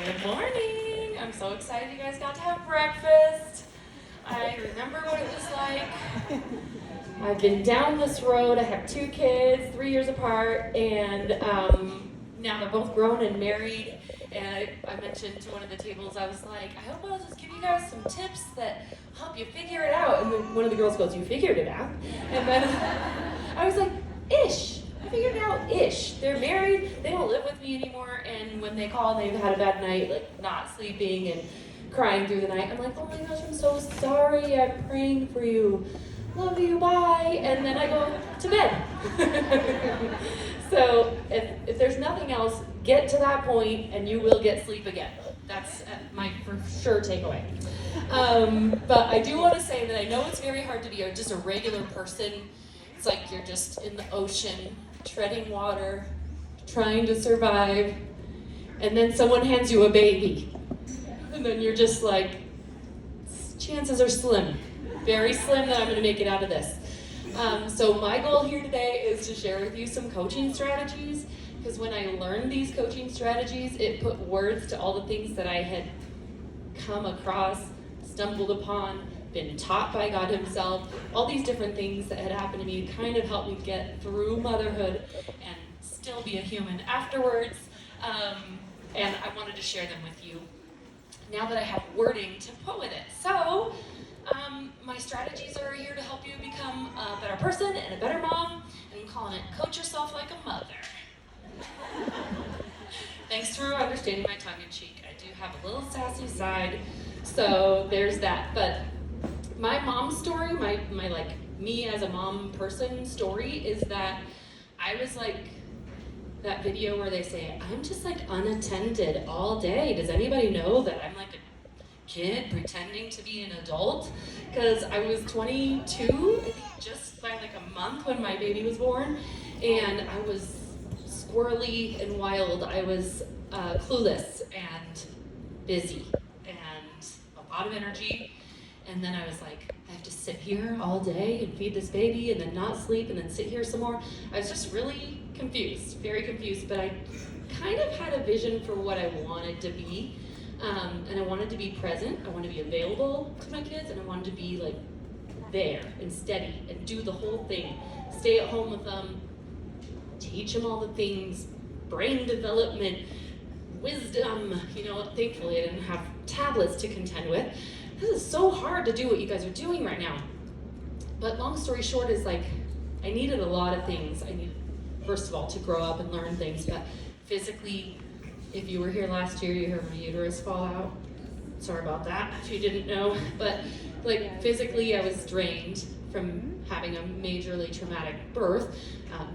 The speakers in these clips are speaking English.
Good morning. I'm so excited you guys got to have breakfast. I remember what it was like. I've been down this road. I have 2 kids, 3 years apart, and now they're both grown and married. And I mentioned to one of the tables, I was like, I hope I'll just give you guys some tips that help you figure it out. And then one of the girls goes, you figured it out? And then I was like, ish. I figured it out ish. They're married, they don't live with me anymore, and when they call and they've had a bad night, like not sleeping and crying through the night, I'm like, oh my gosh, I'm so sorry, I'm praying for you. Love you, bye. And then I go to bed. So if there's nothing else, get to that point and you will get sleep again. That's my for sure takeaway. But I do want to say that I know it's very hard to be just a regular person. It's like you're just in the ocean, treading water, trying to survive, and then someone hands you a baby. And then you're just like, chances are slim, very slim that I'm gonna make it out of this. So my goal here today is to share with you some coaching strategies, because when I learned these coaching strategies, it put words to all the things that I had come across, stumbled upon, been taught by God himself, all these different things that had happened to me kind of helped me get through motherhood and still be a human afterwards. And I wanted to share them with you now that I have wording to put with it. So my strategies are here to help you become a better person and a better mom, and I'm calling it Coach Yourself Like a Mother. Thanks for understanding my tongue in cheek. I do have a little sassy side, so there's that. But my mom story, my like me as a mom person story is that I was like that video where they say, I'm just like unattended all day. Does anybody know that I'm like a kid pretending to be an adult? Because I was 22, I think just by like a month when my baby was born, and I was squirrely and wild. I was clueless and busy and a lot of energy. And then I was like, I have to sit here all day and feed this baby and then not sleep and then sit here some more. I was just really confused, very confused, but I kind of had a vision for what I wanted to be. And I wanted to be present, I wanted to be available to my kids, and I wanted to be like there and steady and do the whole thing. Stay at home with them, teach them all the things, brain development, wisdom. Thankfully I didn't have tablets to contend with. This is so hard to do what you guys are doing right now. But long story short is like, I needed a lot of things. I needed, first of all, to grow up and learn things, but physically, if you were here last year, you heard my uterus fall out. Sorry about that, if you didn't know. But like physically, I was drained from having a majorly traumatic birth.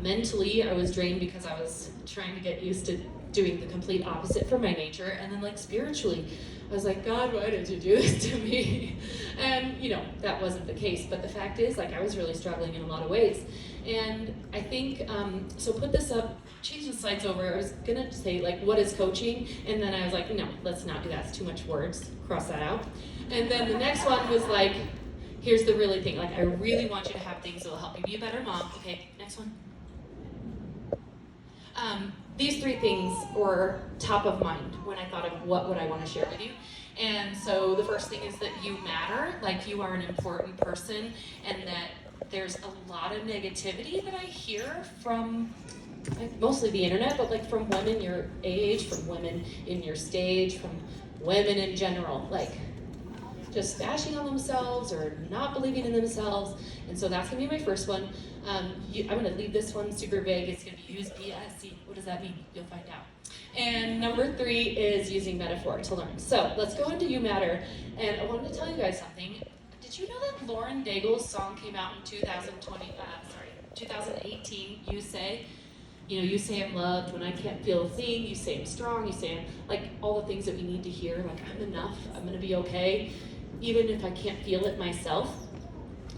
Mentally, I was drained because I was trying to get used to doing the complete opposite from my nature. And then like spiritually, I was like, God, why did you do this to me? And that wasn't the case. But the fact is, like, I was really struggling in a lot of ways. And I think, so put this up, change the slides over. I was gonna say like, what is coaching? And then I was like, no, let's not do that. It's too much words, cross that out. And then the next one was like, here's the really thing. Like, I really want you to have things that will help you be a better mom. Okay, next one. These 3 things were top of mind when I thought of what would I want to share with you. And so the first thing is that you matter, like you are an important person, and that there's a lot of negativity that I hear from like, mostly the internet, but like from women your age, from women in your stage, from women in general, like just bashing on themselves or not believing in themselves. And so that's gonna be my first one. I'm gonna leave this one super vague. It's gonna be use BSC. What does that mean? You'll find out. And number 3 is using metaphor to learn. So let's go into You Matter. And I wanted to tell you guys something. Did you know that Lauren Daigle's song came out in 2018, You Say? You say I'm loved when I can't feel a thing. You say I'm strong. You say I'm, like, all the things that we need to hear. Like, I'm enough. I'm gonna be okay, even if I can't feel it myself.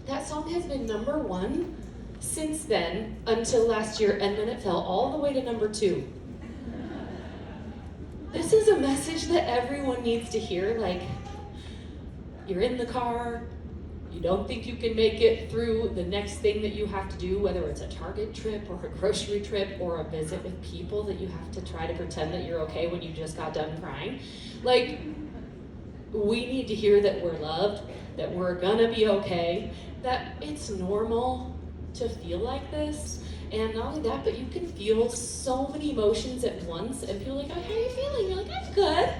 That song has been number 1 since then until last year, and then it fell all the way to number 2. This is a message that everyone needs to hear. Like, you're in the car, You don't think you can make it through the next thing that you have to do, whether it's a Target trip or a grocery trip or a visit with people that you have to try to pretend that you're okay when you just got done crying. Like, we need to hear that we're loved, that we're gonna be okay, that it's normal to feel like this. And not only that, but you can feel so many emotions at once and feel like, oh, how are you feeling? You're like, I'm good.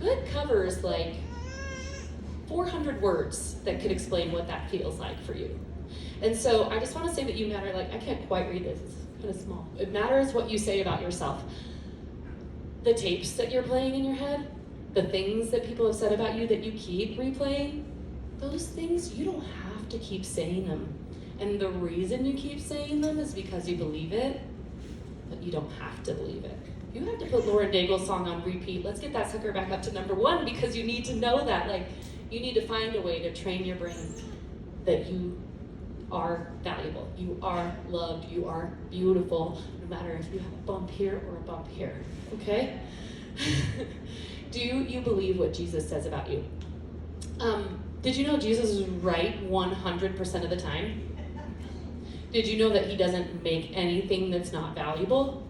Good covers like 400 words that could explain what that feels like for you. And so I just want to say that you matter. Like, I can't quite read this, it's kind of small. It matters what you say about yourself. The tapes that you're playing in your head, the things that people have said about you that you keep replaying, those things, you don't have to keep saying them. And the reason you keep saying them is because you believe it, but you don't have to believe it. You have to put Lauren Daigle's song on repeat. Let's get that sucker back up to number 1 because you need to know that. Like, you need to find a way to train your brain that you are valuable, you are loved, you are beautiful, no matter if you have a bump here or a bump here, okay? Do you believe what Jesus says about you? Did you know Jesus is right 100% of the time? Did you know that he doesn't make anything that's not valuable?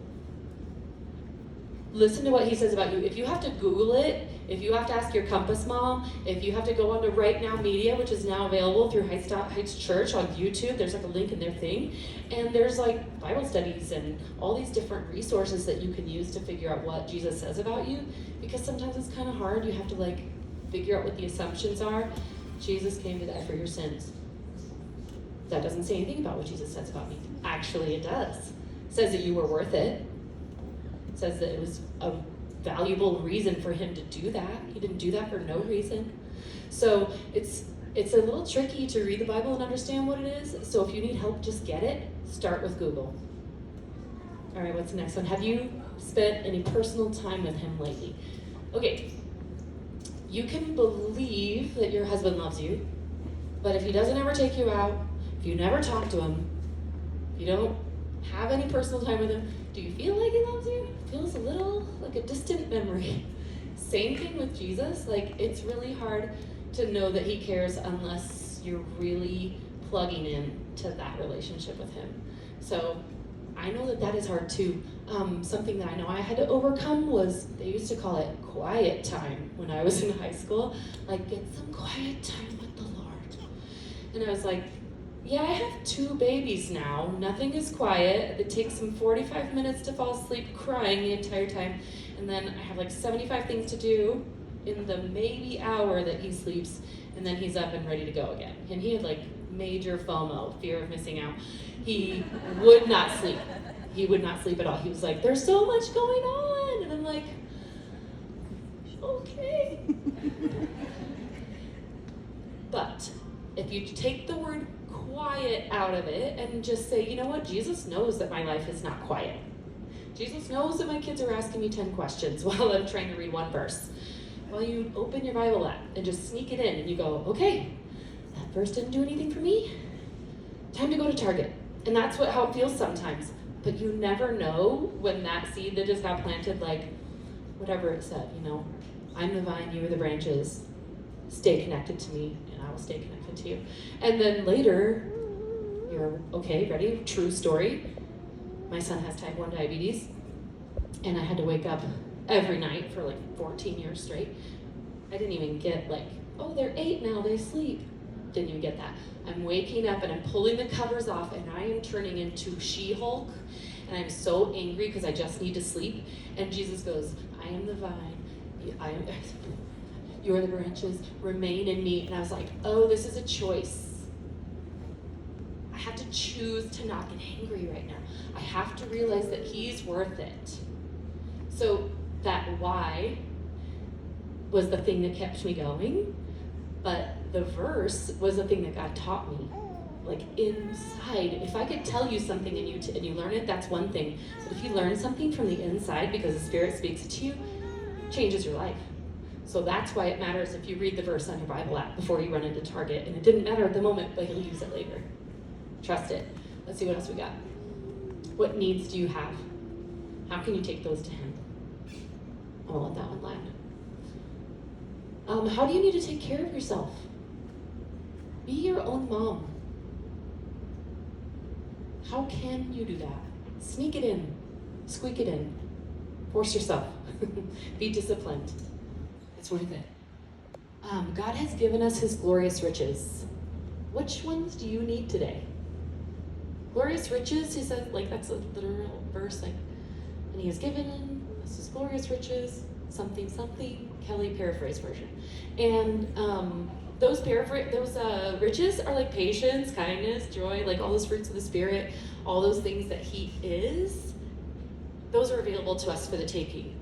Listen to what he says about you. If you have to Google it, if you have to ask your Compass mom, if you have to go onto Right Now Media, which is now available through Heights Church on YouTube, there's like a link in their thing, and there's like Bible studies and all these different resources that you can use to figure out what Jesus says about you, because sometimes it's kind of hard. You have to like figure out what the assumptions are. Jesus came to die for your sins. That doesn't say anything about what Jesus says about me. Actually, it does. It says that you were worth it. It says that it was a valuable reason for him to do that. He didn't do that for no reason. So it's a little tricky to read the Bible and understand what it is. So if you need help, just get it. Start with Google. All right, what's the next one? Have you spent any personal time with him lately? Okay, you can believe that your husband loves you, but if he doesn't ever take you out, if you never talk to him, if you don't have any personal time with him, do you feel like he loves you? It feels a little like a distant memory. Same thing with Jesus. Like, it's really hard to know that he cares unless you're really plugging in to that relationship with him. So I know that that is hard too. Something that I know I had to overcome was, they used to call it quiet time when I was in high school. Like, get some quiet time with the Lord. And I was like, yeah, I have 2 babies now. Nothing is quiet. It takes him 45 minutes to fall asleep crying the entire time. And then I have like 75 things to do in the maybe hour that he sleeps. And then he's up and ready to go again. And he had like major FOMO, fear of missing out. He would not sleep. He would not sleep at all. He was like, there's so much going on. And I'm like, okay. But if you take the word quiet out of it and just say, you know what, Jesus knows that my life is not quiet. Jesus knows that my kids are asking me 10 questions while I'm trying to read 1 verse. Well, you open your Bible app and just sneak it in and you go, okay, that verse didn't do anything for me. Time to go to Target. And that's how it feels sometimes. But you never know when that seed that just got planted, like whatever it said, you know, I'm the vine, you are the branches. Stay connected to me and I will stay connected to you. And then later, you're okay, ready? True story. My son has type 1 diabetes and I had to wake up every night for like 14 years straight. I didn't even get like, oh, they're 8 now, they sleep. Didn't even get that. I'm waking up and I'm pulling the covers off and I am turning into She-Hulk and I'm so angry because I just need to sleep. And Jesus goes, I am the vine, you are the branches, remain in me. And I was like, oh, this is a choice. I have to choose to not get angry right now. I have to realize that he's worth it. So that why was the thing that kept me going, but the verse was the thing that God taught me. Like inside, if I could tell you something and you learn it, that's one thing. But if you learn something from the inside because the Spirit speaks it to you, it changes your life. So that's why it matters if you read the verse on your Bible app before you run into Target. And it didn't matter at the moment, but he'll use it later. Trust it. Let's see what else we got. What needs do you have? How can you take those to him? I'll let that one land. How do you need to take care of yourself? Be your own mom. How can you do that? Sneak it in. Squeak it in. Force yourself. Be disciplined. It's worth it. God has given us his glorious riches. Which ones do you need today? Glorious riches, he said, like that's a literal verse, like, and he has given us his glorious riches, something, something, Kelly paraphrase version. And those riches are like patience, kindness, joy, like all those fruits of the Spirit, all those things that he is, those are available to us for the taking.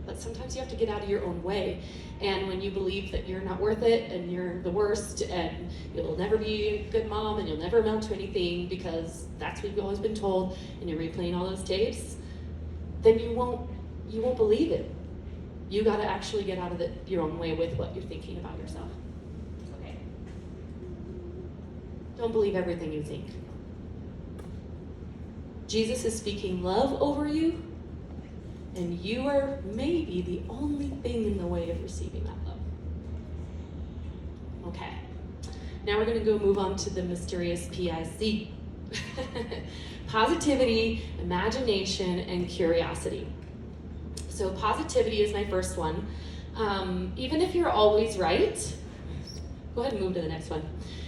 But sometimes you have to get out of your own way. And when you believe that you're not worth it and you're the worst and you'll never be a good mom and you'll never amount to anything because that's what you've always been told, and you're replaying all those tapes, then you won't believe it. You got to actually get out of your own way with what you're thinking about yourself. Okay. Don't believe everything you think. Jesus is speaking love over you, and you are maybe the only thing in the way of receiving that love. Okay. Now we're going to go move on to the mysterious PIC. Positivity, imagination, and curiosity. So positivity is my first one. Even if you're always right, go ahead and move to the next one.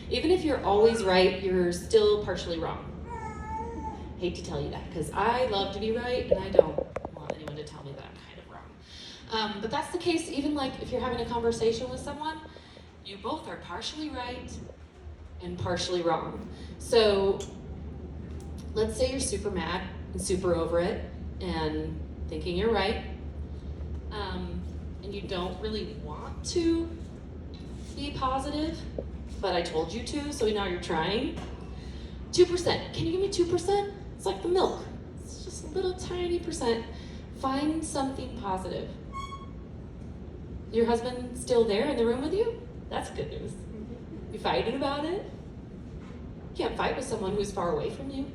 Even if you're always right, you're still partially wrong. Hate to tell you that, because I love to be right, and I don't want anyone to tell me that I'm kind of wrong. But that's the case even like if you're having a conversation with someone, you both are partially right and partially wrong. So let's say you're super mad and super over it and thinking you're right, and you don't really want to be positive, but I told you to, so now you're trying. 2%. Can you give me 2%? It's like the milk. It's just a little tiny percent. Find something positive. Your husband still there in the room with you? That's good news. You fighting about it? You can't fight with someone who's far away from you.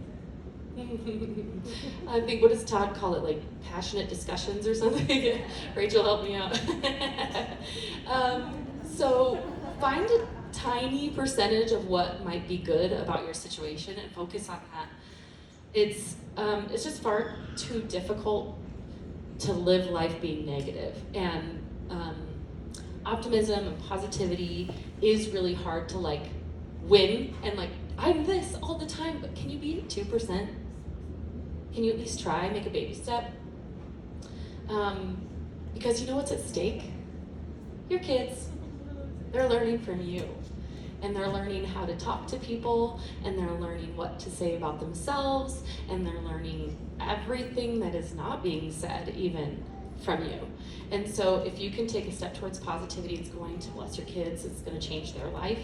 I think, what does Todd call it? Like passionate discussions or something? Rachel, help me out. So find a tiny percentage of what might be good about your situation and focus on that. It's just far too difficult to live life being negative, and optimism and positivity is really hard to like win and like I'm this all the time, but can you be at 2%? Can you at least try, make a baby step? Because you know what's at stake? Your kids. They're learning from you. And they're learning how to talk to people, and they're learning what to say about themselves, and they're learning everything that is not being said even from you. And so if you can take a step towards positivity, it's going to bless your kids, it's going to change their life.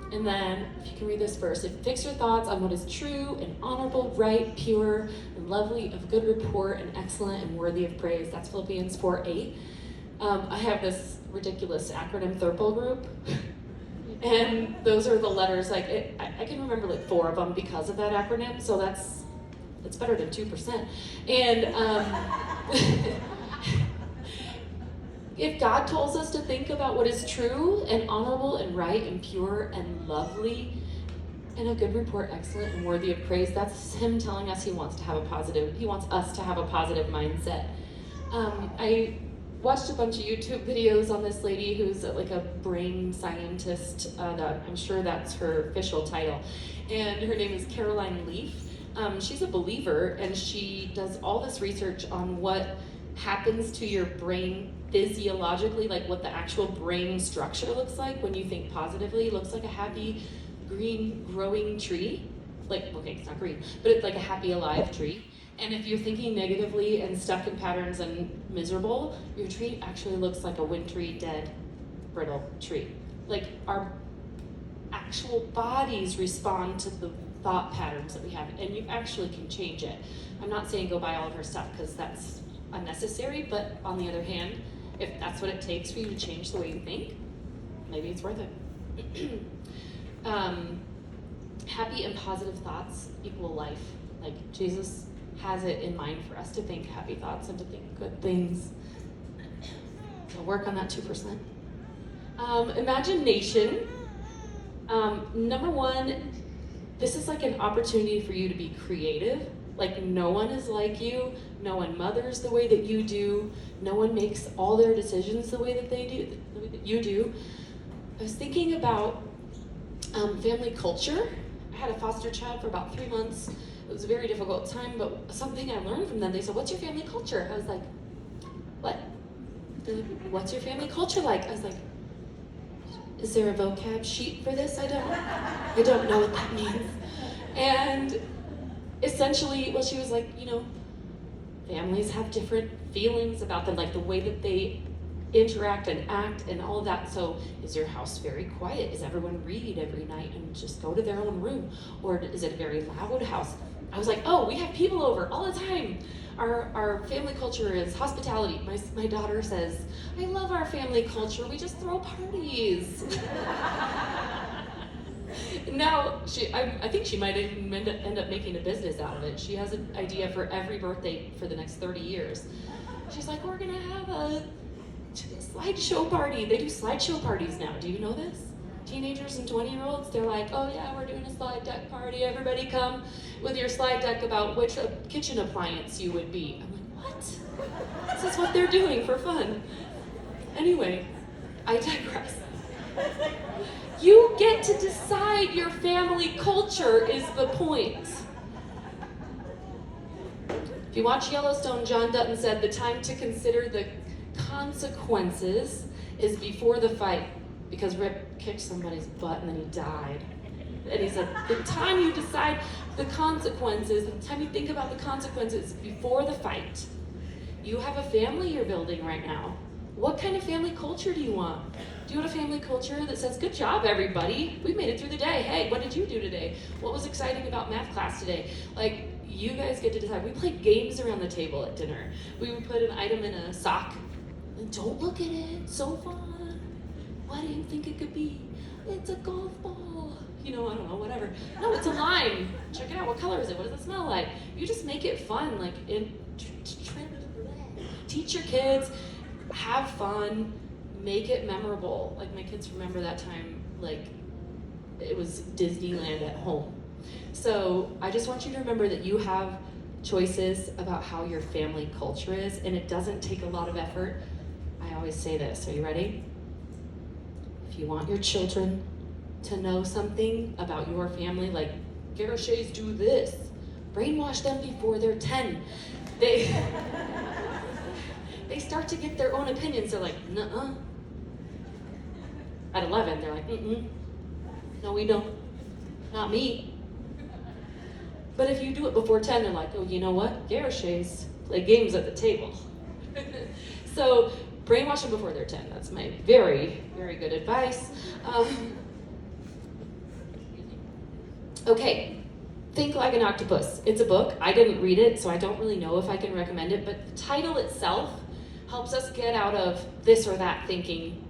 And then, if you can read this verse, fix your thoughts on what is true and honorable, right, pure, and lovely, of good report, and excellent, and worthy of praise. That's Philippians 4:8. I have this ridiculous acronym Thurple group. And those are the letters, like, I can remember like 4 of them because of that acronym, so that's better than 2%. And if God tells us to think about what is true and honorable and right and pure and lovely and a good report, excellent and worthy of praise, that's him telling us he wants us to have a positive mindset. I watched a bunch of YouTube videos on this lady who's like a brain scientist. I'm sure that's her official title. And her name is Caroline Leaf. She's a believer, and she does all this research on what happens to your brain physiologically, like what the actual brain structure looks like when you think positively. It looks like a happy, green, growing tree. Like, okay, it's not green, but it's like a happy, alive tree. And if you're thinking negatively and stuck in patterns and miserable, your tree actually looks like a wintry, dead, brittle tree. Like our actual bodies respond to the thought patterns that we have, and you actually can change it. I'm not saying go buy all of her stuff because that's unnecessary, but on the other hand, if that's what it takes for you to change the way you think, maybe it's worth it. Happy and positive thoughts equal life. Like Jesus has it in mind for us to think happy thoughts and to think good things. So work on that 2%. Imagination. Number one, this is like an opportunity for you to be creative. Like, no one is like you, no one mothers the way that you do, no one makes all their decisions the way that they do, the way that you do. I was thinking about family culture. I had a foster child for about 3 months. It was a very difficult time, but something I learned from them, they said, "What's your family culture?" I was like, "What? What's your family culture like?" I was like, "Is there a vocab sheet for this? I don't know what that means." And essentially, well, she was like, families have different feelings about them, like the way that they interact and act and all of that. So is your house very quiet? Does everyone read every night and just go to their own room? Or is it a very loud house? I was like, oh, we have people over all the time. Our family culture is hospitality. My daughter says, "I love our family culture. We just throw parties." Now, I think she might even end up making a business out of it. She has an idea for every birthday for the next 30 years. She's like, "We're gonna have a slideshow party." They do slideshow parties now. Do you know this? Teenagers and 20-year-olds, they're like, "Oh yeah, we're doing a slide deck party. Everybody come with your slide deck about which kitchen appliance you would be." I'm like, what? This is what they're doing for fun. Anyway, I digress. You get to decide your family culture is the point. If you watch Yellowstone, John Dutton said the time to consider the consequences is before the fight, because Rip kicked somebody's butt and then he died. And he said, the time you decide the consequences, the time you think about the consequences before the fight. You have a family you're building right now. What kind of family culture do you want? Do you want a family culture that says, "Good job, everybody. We made it through the day. Hey, what did you do today? What was exciting about math class today?" Like, you guys get to decide. We played games around the table at dinner. We would put an item in a sock. And don't look at it. So fun. What do you think it could be? It's a golf ball. I don't know, whatever. No, it's a lime. Check it out. What color is it? What does it smell like? You just make it fun. Like, teach your kids. Have fun, make it memorable. Like, my kids remember that time like it was Disneyland at home. So I just want you to remember that you have choices about how your family culture is, and it doesn't take a lot of effort. I always say this. Are you ready? If you want your children to know something about your family, like Garashays do this, brainwash them before they're 10. They start to get their own opinions. They're like, nuh-uh. At 11, they're like, no, we don't. Not me. But if you do it before 10, they're like, oh, you know what? Garashays play games at the table. So brainwash them before they're 10. That's my very, very good advice. Okay. Think Like an Octopus. It's a book. I didn't read it, so I don't really know if I can recommend it, but the title itself helps us get out of this or that thinking.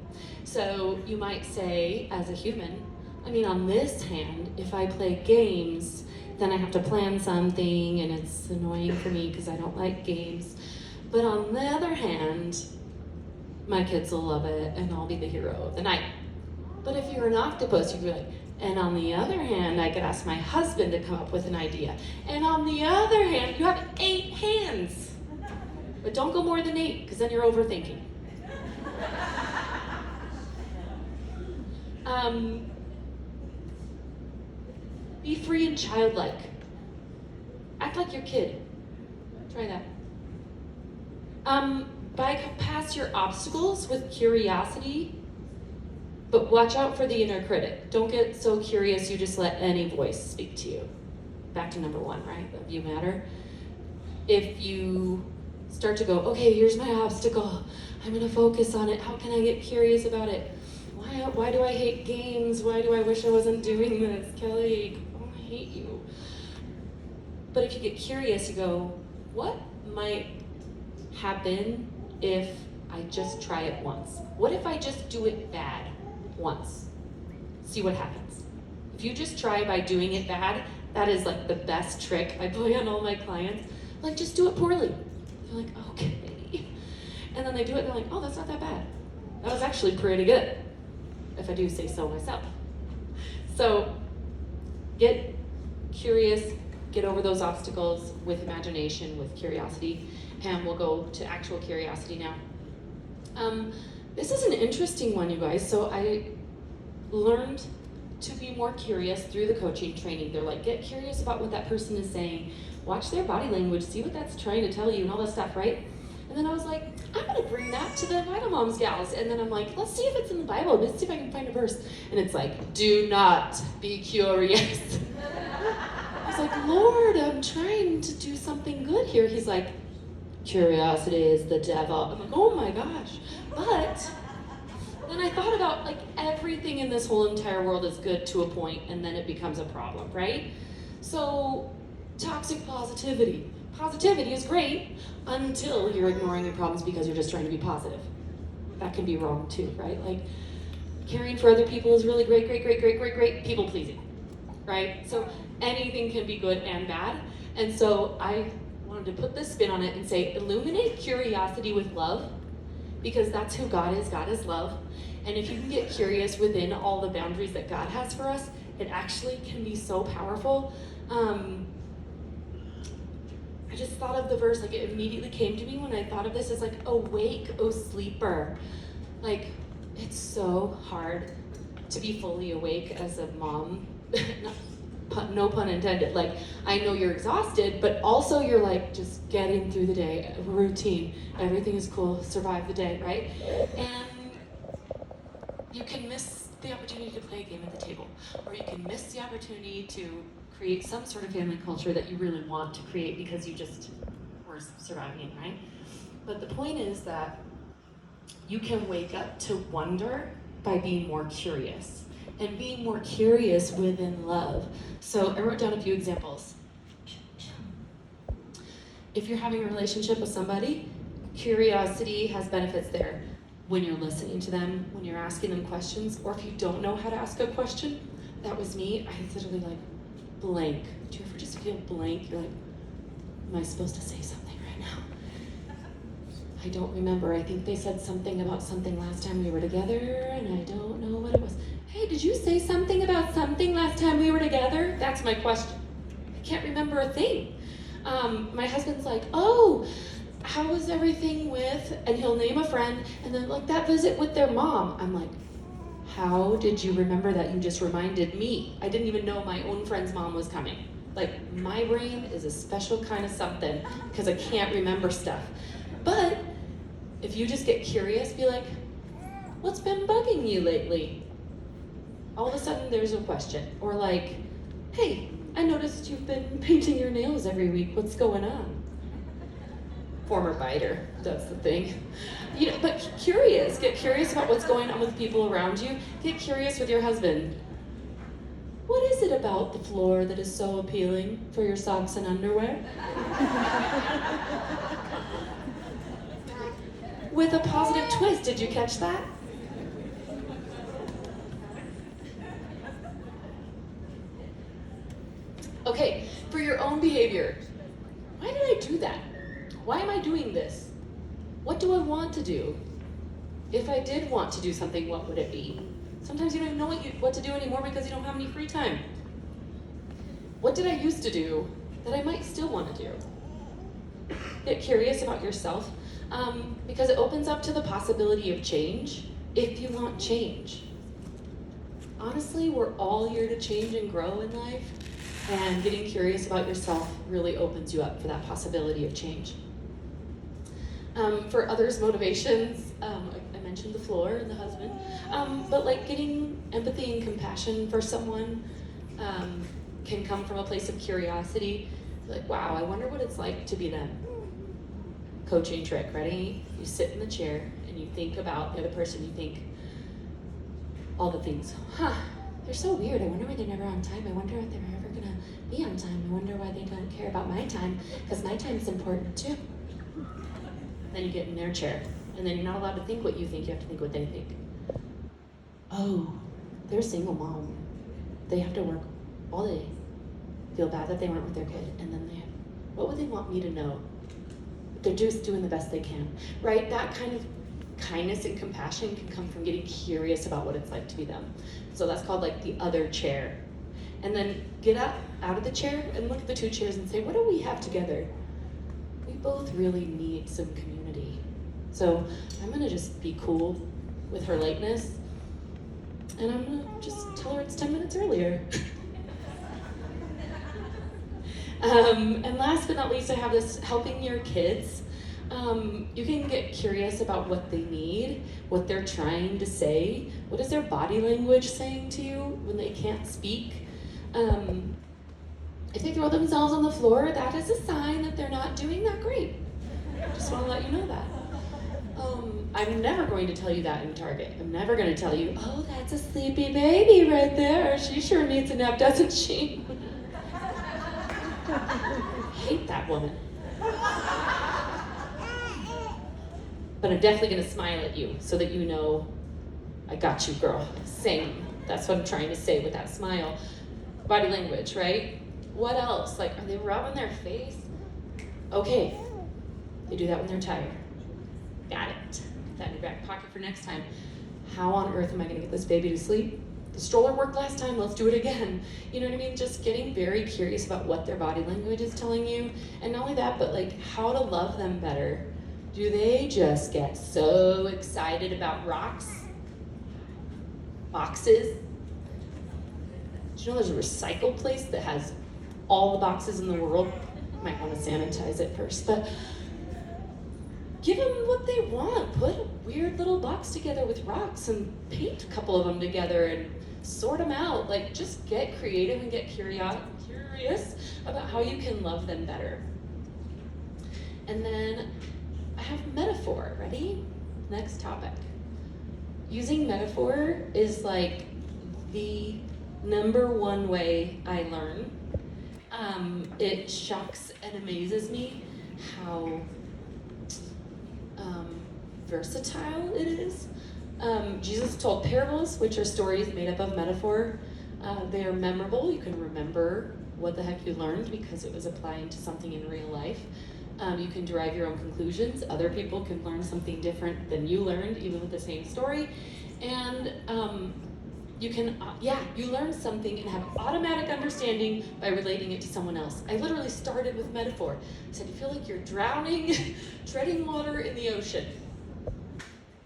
So you might say, as a human, on this hand, if I play games, then I have to plan something, and it's annoying for me because I don't like games. But on the other hand, my kids will love it, and I'll be the hero of the night. But if you're an octopus, you'd be like, and on the other hand, I could ask my husband to come up with an idea. And on the other hand, you have 8 hands. But don't go more than 8, because then you're overthinking. Be free and childlike. Act like your kid. Try that. Bypass your obstacles with curiosity, but watch out for the inner critic. Don't get so curious you just let any voice speak to you. Back to number 1, right? That you matter. If you start to go, okay, here's my obstacle. I'm gonna focus on it. How can I get curious about it? Why do I hate games? Why do I wish I wasn't doing this? Kelly, I hate you. But if you get curious, you go, what might happen if I just try it once? What if I just do it bad once? See what happens. If you just try by doing it bad, that is like the best trick I play on all my clients. Like, just do it poorly. They're like, okay. And then they do it and they're like, oh, that's not that bad. That was actually pretty good, if I do say so myself. So get curious, get over those obstacles with imagination, with curiosity, and we'll go to actual curiosity now. This is an interesting one, you guys. So I learned to be more curious through the coaching training. They're like, get curious about what that person is saying, watch their body language, see what that's trying to tell you and all that stuff, right? And then I was like, I'm gonna bring that to the Vital Moms gals. And then I'm like, let's see if it's in the Bible. Let's see if I can find a verse. And it's like, do not be curious. I was like, Lord, I'm trying to do something good here. He's like, curiosity is the devil. I'm like, oh my gosh. But then I thought about like everything in this whole entire world is good to a point, and then it becomes a problem, right? So toxic positivity. Positivity is great until you're ignoring your problems because you're just trying to be positive. That can be wrong too, right? Like caring for other people is really great, great, people pleasing, right? So anything can be good and bad. And so I wanted to put this spin on it and say, illuminate curiosity with love, because that's who God is. God is love. And if you can get curious within all the boundaries that God has for us, it actually can be so powerful. I just thought of the verse, like it immediately came to me when I thought of this as like, awake, O sleeper. Like, it's so hard to be fully awake as a mom. No pun intended. Like, I know you're exhausted, but also you're like just getting through the day, routine, everything is cool, survive the day, right? And you can miss the opportunity to play a game at the table, or you can miss the opportunity to create some sort of family culture that you really want to create because you just were surviving, right? But the point is that you can wake up to wonder by being more curious, and being more curious within love. So I wrote down a few examples. If you're having a relationship with somebody, curiosity has benefits there. When you're listening to them, when you're asking them questions, or if you don't know how to ask a question, that was me. I literally like blank. Do you ever just feel blank? You're like, am I supposed to say something right now? I don't remember. I think they said something about something last time we were together, and I don't know what it was. Hey, did you say something about something last time we were together? That's my question. I can't remember a thing. My husband's like, oh, how was everything with, and he'll name a friend, and then like that visit with their mom. I'm like, how did you remember that? You just reminded me. I didn't even know my own friend's mom was coming. Like, my brain is a special kind of something because I can't remember stuff. But if you just get curious, be like, what's been bugging you lately? All of a sudden there's a question. Or like, hey, I noticed you've been painting your nails every week. What's going on? Former biter, that's the thing. You know, but curious, get curious about what's going on with people around you. Get curious with your husband. What is it about the floor that is so appealing for your socks and underwear? With a positive twist, did you catch that? Okay, for your own behavior, why did I do that? Why am I doing this? What do I want to do? If I did want to do something, what would it be? Sometimes you don't even know what to do anymore because you don't have any free time. What did I used to do that I might still want to do? Get curious about yourself, because it opens up to the possibility of change if you want change. Honestly, we're all here to change and grow in life, and getting curious about yourself really opens you up for that possibility of change. For others' motivations, I mentioned the floor and the husband, but like getting empathy and compassion for someone can come from a place of curiosity. Like, wow, I wonder what it's like to be them. Coaching trick, ready? You sit in the chair and you think about the other person, you think all the things. They're so weird. I wonder why they're never on time. I wonder if they're ever gonna be on time. I wonder why they don't care about my time, because my time is important too. Then you get in their chair, and then you're not allowed to think what you think, you have to think what they think. Oh, they're a single mom. They have to work all day. Feel bad that they weren't with their kid, and then what would they want me to know? They're just doing the best they can, right? That kind kindness and compassion can come from getting curious about what it's like to be them. So that's called like the other chair. And then get up out of the chair and look at the two chairs and say, what do we have together? We both really need some community. So I'm gonna just be cool with her lateness, and I'm gonna just tell her it's 10 minutes earlier. And last but not least, I have this helping your kids. You can get curious about what they need, what they're trying to say. What is their body language saying to you when they can't speak? If they throw themselves on the floor, that is a sign that they're not doing that great. Just want to let you know that. I'm never going to tell you that in Target. I'm never going to tell you, oh, that's a sleepy baby right there. She sure needs a nap, doesn't she? I hate that woman. But I'm definitely going to smile at you so that you know I got you, girl. Same. That's what I'm trying to say with that smile. Body language, right? What else? Like, are they rubbing their face? Okay. They do that when they're tired. Got it. Put that in your back pocket for next time. How on earth am I going to get this baby to sleep? The stroller worked last time, let's do it again. You know what I mean? Just getting very curious about what their body language is telling you. And not only that, but like how to love them better. Do they just get so excited about rocks? Boxes? Do you know there's a recycle place that has all the boxes in the world? Might want to sanitize it first, but give them what they want. Put a weird little box together with rocks and paint a couple of them together and sort them out. Like, just get creative and get curious about how you can love them better. And then I have metaphor. Ready? Next topic. Using metaphor is like the number one way I learn. It shocks and amazes me how versatile it is. Jesus told parables, which are stories made up of metaphor. They are memorable. You can remember what the heck you learned because it was applying to something in real life. You can derive your own conclusions. Other people can learn something different than you learned, even with the same story. And you can, you learn something and have automatic understanding by relating it to someone else. I literally started with metaphor. I said, you feel like you're drowning, treading water in the ocean.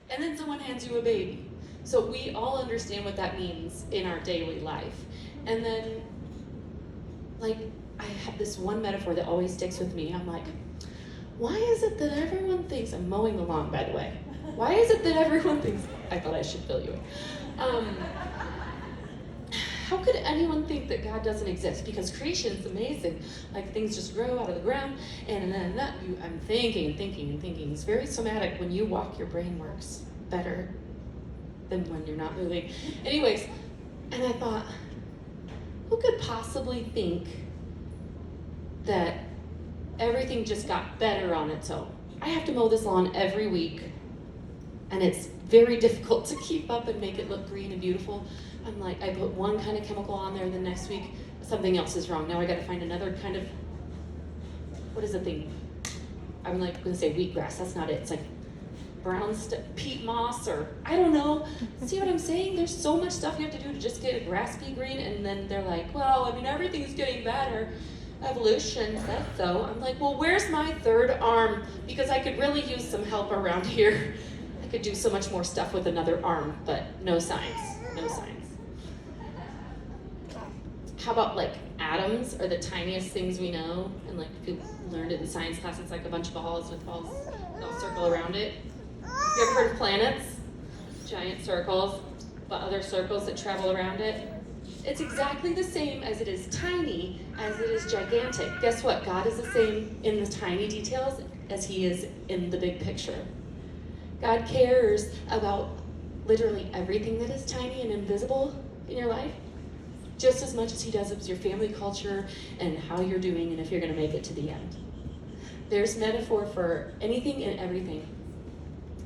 And then someone hands you a baby. So we all understand what that means in our daily life. And then, like, I have this one metaphor that always sticks with me. I'm like, why is it that everyone thinks, I'm mowing the lawn, by the way. Why is it that everyone thinks, I thought I should fill you in. How could anyone think that God doesn't exist? Because creation is amazing. Like, things just grow out of the ground, and then I'm thinking. It's very somatic. When you walk, your brain works better than when you're not moving. Anyways, and I thought, who could possibly think that everything just got better on its own? I have to mow this lawn every week, and it's very difficult to keep up and make it look green and beautiful. I'm like, I put one kind of chemical on there, the next week something else is wrong. Now I gotta find another kind of, what is the thing? I'm like gonna say wheatgrass, that's not it. It's like brown peat moss, or I don't know. See what I'm saying? There's so much stuff you have to do to just get a grass be green, and then they're like, well, I mean, everything's getting better. Evolution says so. I'm like, well, where's my third arm? Because I could really use some help around here. I could do so much more stuff with another arm, but no signs. How about like atoms are the tiniest things we know, and like if you learned it in science class, it's like a bunch of balls with balls that all circle around it. You ever heard of planets? Giant circles, but other circles that travel around it. It's exactly the same as it is tiny as it is gigantic. Guess what? God is the same in the tiny details as he is in the big picture. God cares about literally everything that is tiny and invisible in your life, just as much as he does with your family culture and how you're doing and if you're going to make it to the end. There's metaphor for anything and everything.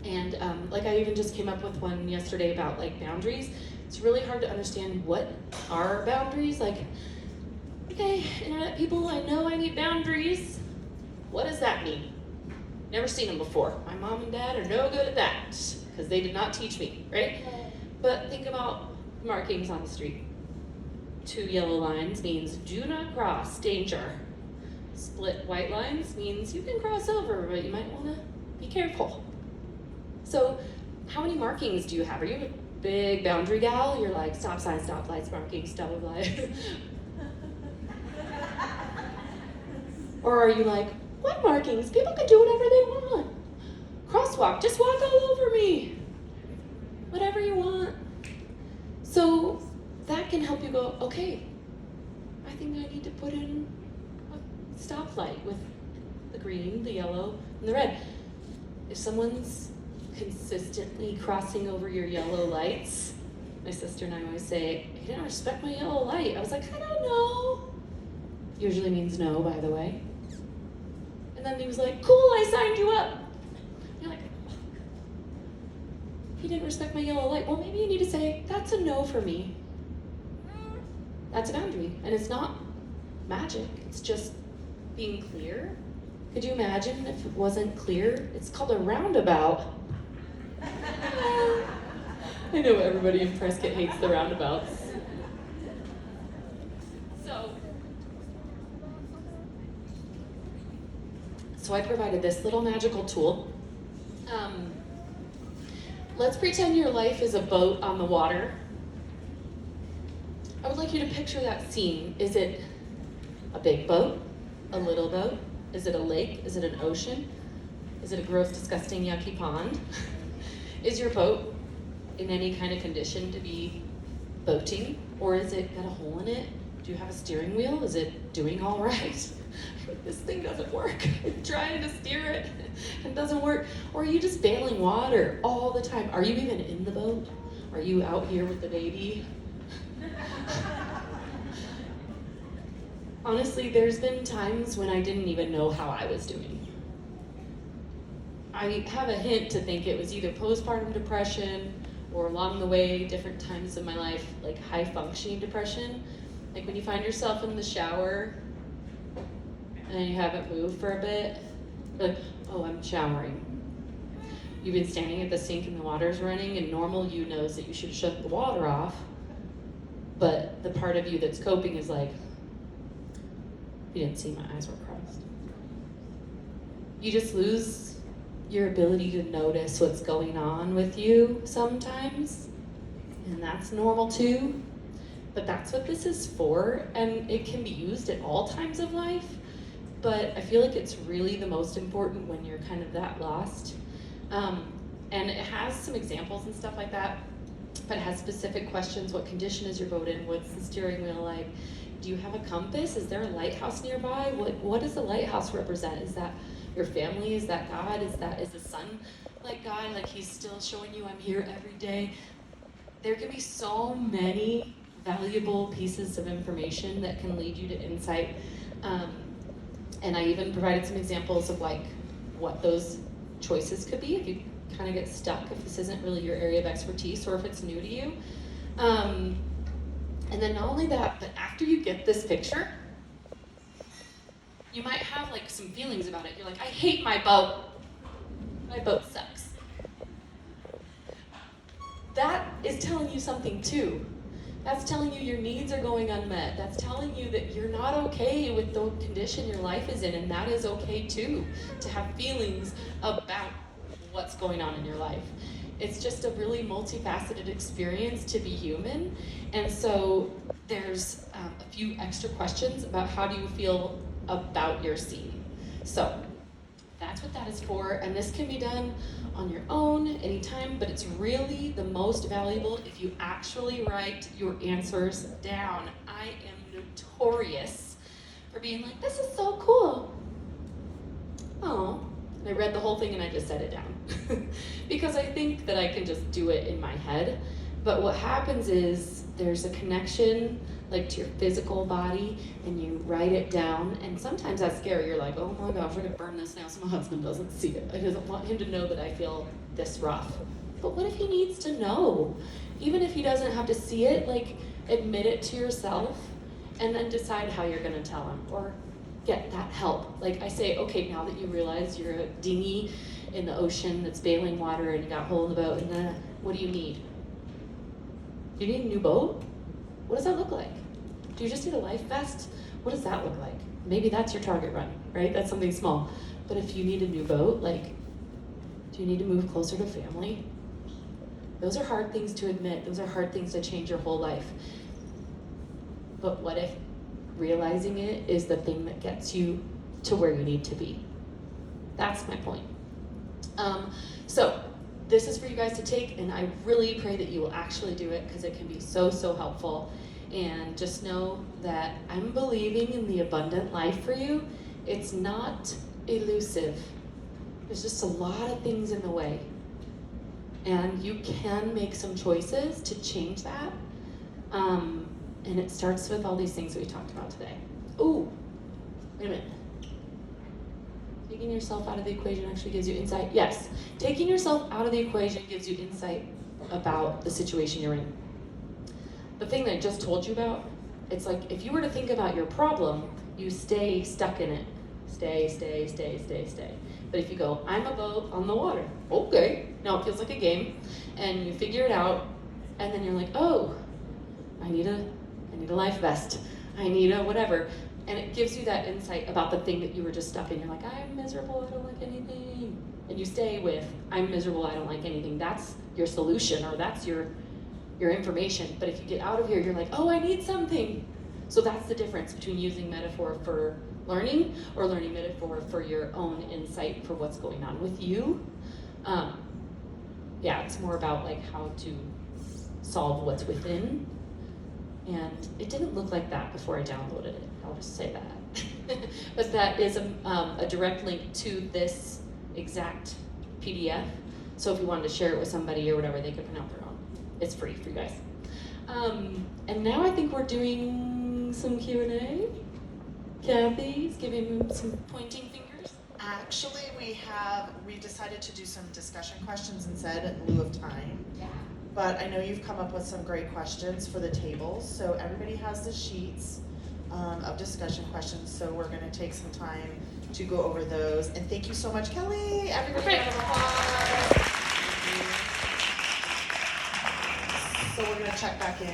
And like I even just came up with one yesterday about like boundaries. It's really hard to understand what are boundaries. Like, okay, internet people, I know I need boundaries. What does that mean? Never seen them before. My mom and dad are no good at that. because they did not teach me, right? But think about markings on the street. 2 yellow lines means do not cross, danger. Split white lines means you can cross over, but you might want to be careful. So how many markings do you have? Are you a big boundary gal? You're like stop signs, stop lights, markings, double light. Or are you like, what markings? People can do whatever they want. Crosswalk, just walk all over me. Whatever you want. So that can help you go, okay, I think I need to put in a stoplight with the green, the yellow, and the red. If someone's consistently crossing over your yellow lights, my sister and I always say, he didn't respect my yellow light. I was like, I don't know. Usually means no, by the way. And then he was like, cool, I signed you up. You're like, he didn't respect my yellow light. Well, maybe you need to say, that's a no for me. That's a boundary. And it's not magic. It's just being clear. Could you imagine if it wasn't clear? It's called a roundabout. I know everybody in Prescott hates the roundabouts. So I provided this little magical tool. Let's pretend your life is a boat on the water. I would like you to picture that scene. Is it a big boat? A little boat? Is it a lake? Is it an ocean? Is it a gross, disgusting, yucky pond? Is your boat in any kind of condition to be boating? Or is it got a hole in it? Do you have a steering wheel? Is it doing all right? This thing doesn't work. I'm trying to steer it. It doesn't work. Or are you just bailing water all the time? Are you even in the boat? Are you out here with the baby? Honestly, there's been times when I didn't even know how I was doing. I have a hint to think it was either postpartum depression or along the way, different times in my life, like high functioning depression. Like when you find yourself in the shower and you haven't moved for a bit, like, oh, I'm showering. You've been standing at the sink and the water's running, and normal you knows that you should shut the water off, but the part of you that's coping is like, you didn't see my eyes were crossed. You just lose your ability to notice what's going on with you sometimes, and that's normal too. But that's what this is for, and it can be used at all times of life, but I feel like it's really the most important when you're kind of that lost. And it has some examples and stuff like that, but it has specific questions. What condition is your boat in? What's the steering wheel like? Do you have a compass? Is there a lighthouse nearby? What does the lighthouse represent? Is that your family? Is that God? Is the sun like God? Like he's still showing you I'm here every day? There can be so many valuable pieces of information that can lead you to insight. And I even provided some examples of like what those choices could be if you kind of get stuck, if this isn't really your area of expertise or if it's new to you. And then not only that, but after you get this picture, you might have like some feelings about it. You're like, I hate my boat. My boat sucks. That is telling you something too. That's telling you your needs are going unmet. That's telling you that you're not okay with the condition your life is in, and that is okay too, to have feelings about what's going on in your life. It's just a really multifaceted experience to be human, and so there's a few extra questions about how do you feel about your scene. So that's what that is for, and this can be done on your own anytime, but it's really the most valuable if you actually write your answers down. I am notorious for being like, this is so cool. Oh, and I read the whole thing and I just set it down because I think that I can just do it in my head. But what happens is there's a connection like to your physical body, and you write it down, and sometimes that's scary. You're like, oh my gosh, I'm gonna burn this now so my husband doesn't see it. I don't want him to know that I feel this rough. But what if he needs to know? Even if he doesn't have to see it, like admit it to yourself and then decide how you're gonna tell him or get that help. Like I say, okay, now that you realize you're a dinghy in the ocean that's bailing water and you got a hole in the boat, and then what do you need? Do you need a new boat? What does that look like? Do you just need a life vest? What does that look like? Maybe that's your target run, right? That's something small. But if you need a new boat, like, do you need to move closer to family? Those are hard things to admit. Those are hard things to change your whole life. But what if realizing it is the thing that gets you to where you need to be? That's my point. So this is for you guys to take, and I really pray that you will actually do it, because it can be so, so helpful. And just know that I'm believing in the abundant life for you. It's not elusive. There's just a lot of things in the way. And you can make some choices to change that. And it starts with all these things that we talked about today. Ooh, wait a minute. Taking yourself out of the equation actually gives you insight. Yes, taking yourself out of the equation gives you insight about the situation you're in. The thing that I just told you about, it's like if you were to think about your problem, you stay stuck in it. Stay. But if you go, I'm a boat on the water. Okay, now it feels like a game, and you figure it out, and then you're like, oh, I need a life vest. I need a whatever. And it gives you that insight about the thing that you were just stuck in. You're like, I'm miserable, I don't like anything. And you stay with, I'm miserable, I don't like anything. That's your solution, or that's your information. But if you get out of here, you're like, oh, I need something. So that's the difference between using metaphor for learning or learning metaphor for your own insight for what's going on with you. Yeah, it's more about like how to solve what's within. And it didn't look like that before I downloaded it. I'll just say that. But that is a direct link to this exact PDF. So if you wanted to share it with somebody or whatever, they could print out their own. It's free for you guys. And now I think we're doing some Q&A. Kathy's giving some pointing fingers. Actually, we decided to do some discussion questions instead in lieu of time. Yeah. But I know you've come up with some great questions for the tables, so everybody has the sheets of discussion questions, so we're going to take some time to go over those. And thank you so much, Kelly. Everybody round of applause. So we're going to check back in.